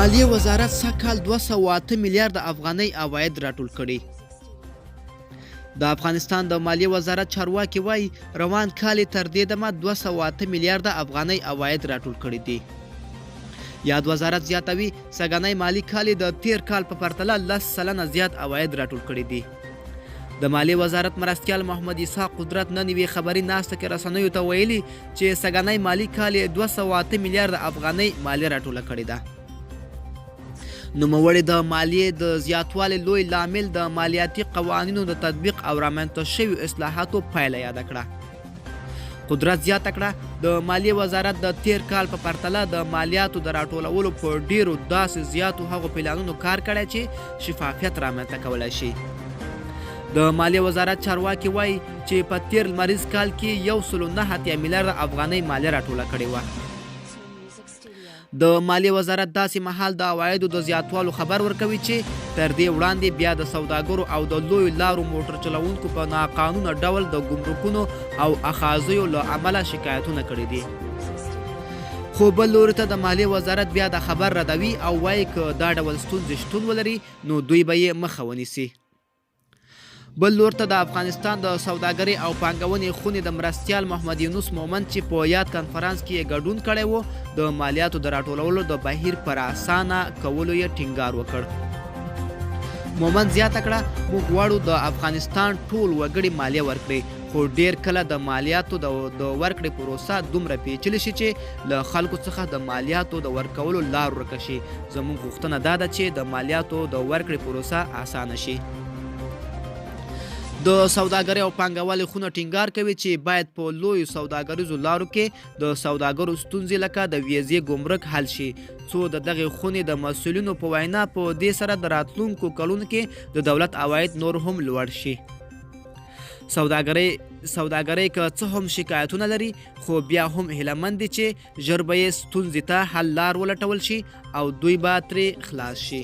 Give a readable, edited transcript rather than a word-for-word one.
مالیې وزارت سږکال 208 میلیارده افغانۍ عواید راټول کړي. د افغانستان د مالیې وزارت چارواکي وایي روان کال تر دې دمه 208 میلیارده افغانۍ عواید راټول کړي دي. یاد وزارت زیاتوي سږنی مالی کال د تیر کال په پرتله 10% زیات عواید راټول کړي دي. د مالیې وزارت مرستیال محمد اسحاق قدرت نن یوې خبري ناسته کې رسنیو ته ویلي چې سږنی مالی کال 208 میلیارده افغانۍ مالیه راټوله کړې ده. نوموړي د مالیې د زیاتوالي لوی لامل د مالیاتي قوانینو د تطبیق او رامنځته شویو اصلاحاتو پایله یاده کړه. قدرت زیاته کړه د مالیې وزارت د تیر کال په پرتله د مالیاتو د راټولولو په ډیرو داسې زیاتو هغو پلانونو کار کړی چې شفافیت رامنځته کولی شي. د مالیې وزارت چارواکي وایي چې په تیر لمریز کال کې 109 میلیارده افغانۍ مالیه راټوله کړې وه. د مالیې وزارت داسې مهال د عوایدو د زیاتوالو خبر ورکوي چې تر دې وړاندې بیا د سوداګرو او د لویو لارو موټر چلوونکو په ناقانونه ډول د ګمرکونو او اخاذیو له امله شکایتونه کړي دي. خو بل لوري ته د مالیې وزارت بیا د خبر ردوي او وایي که دا ډول ستونزې شتون ولري نو دوی به یې مخه ونیسي. بل لور ته د افغانستان د سوداګرۍ او پانګونې خونې د مرستیال محمد یونس مومند چې په یاد کنفرانس کې یې ګډون کړی و د مالیاتو د راټولولو د بهیر پر اسانه کولو یې ټینګار وکړ. مومند زیاته کړه موږ غواړو د افغانستان ټول وګړي مالیه ورکړي خو ډیر کله د مالیاتو د ورکړې پروسه دومره پیچلې شي چې له خلکو څخه د مالیاتو د ورکولو لار ورکه شي. زموږ غوښتنه دا ده چې د مالیاتو د ورکړې پروسه اسانه شي. د سوداګرۍ او پانګوالۍ خونه ټینګار کوي چې باید په لویو سوداګریزو لارو کې د سوداګرو ستونزې لکه د ویزې ګمرک حل شي څو د دغې خونې د مسؤلینو په وینا په دې سره د راتلونکو کلونو کې د دولت عواید نور هم لوړ شي. سوداګرۍ که څه هم شکایتونه لري خو بیا هم هیله مند دي چې ژر به یې ستونزې ته حل لار ولټول شي او دوی به ترې خلاص شي.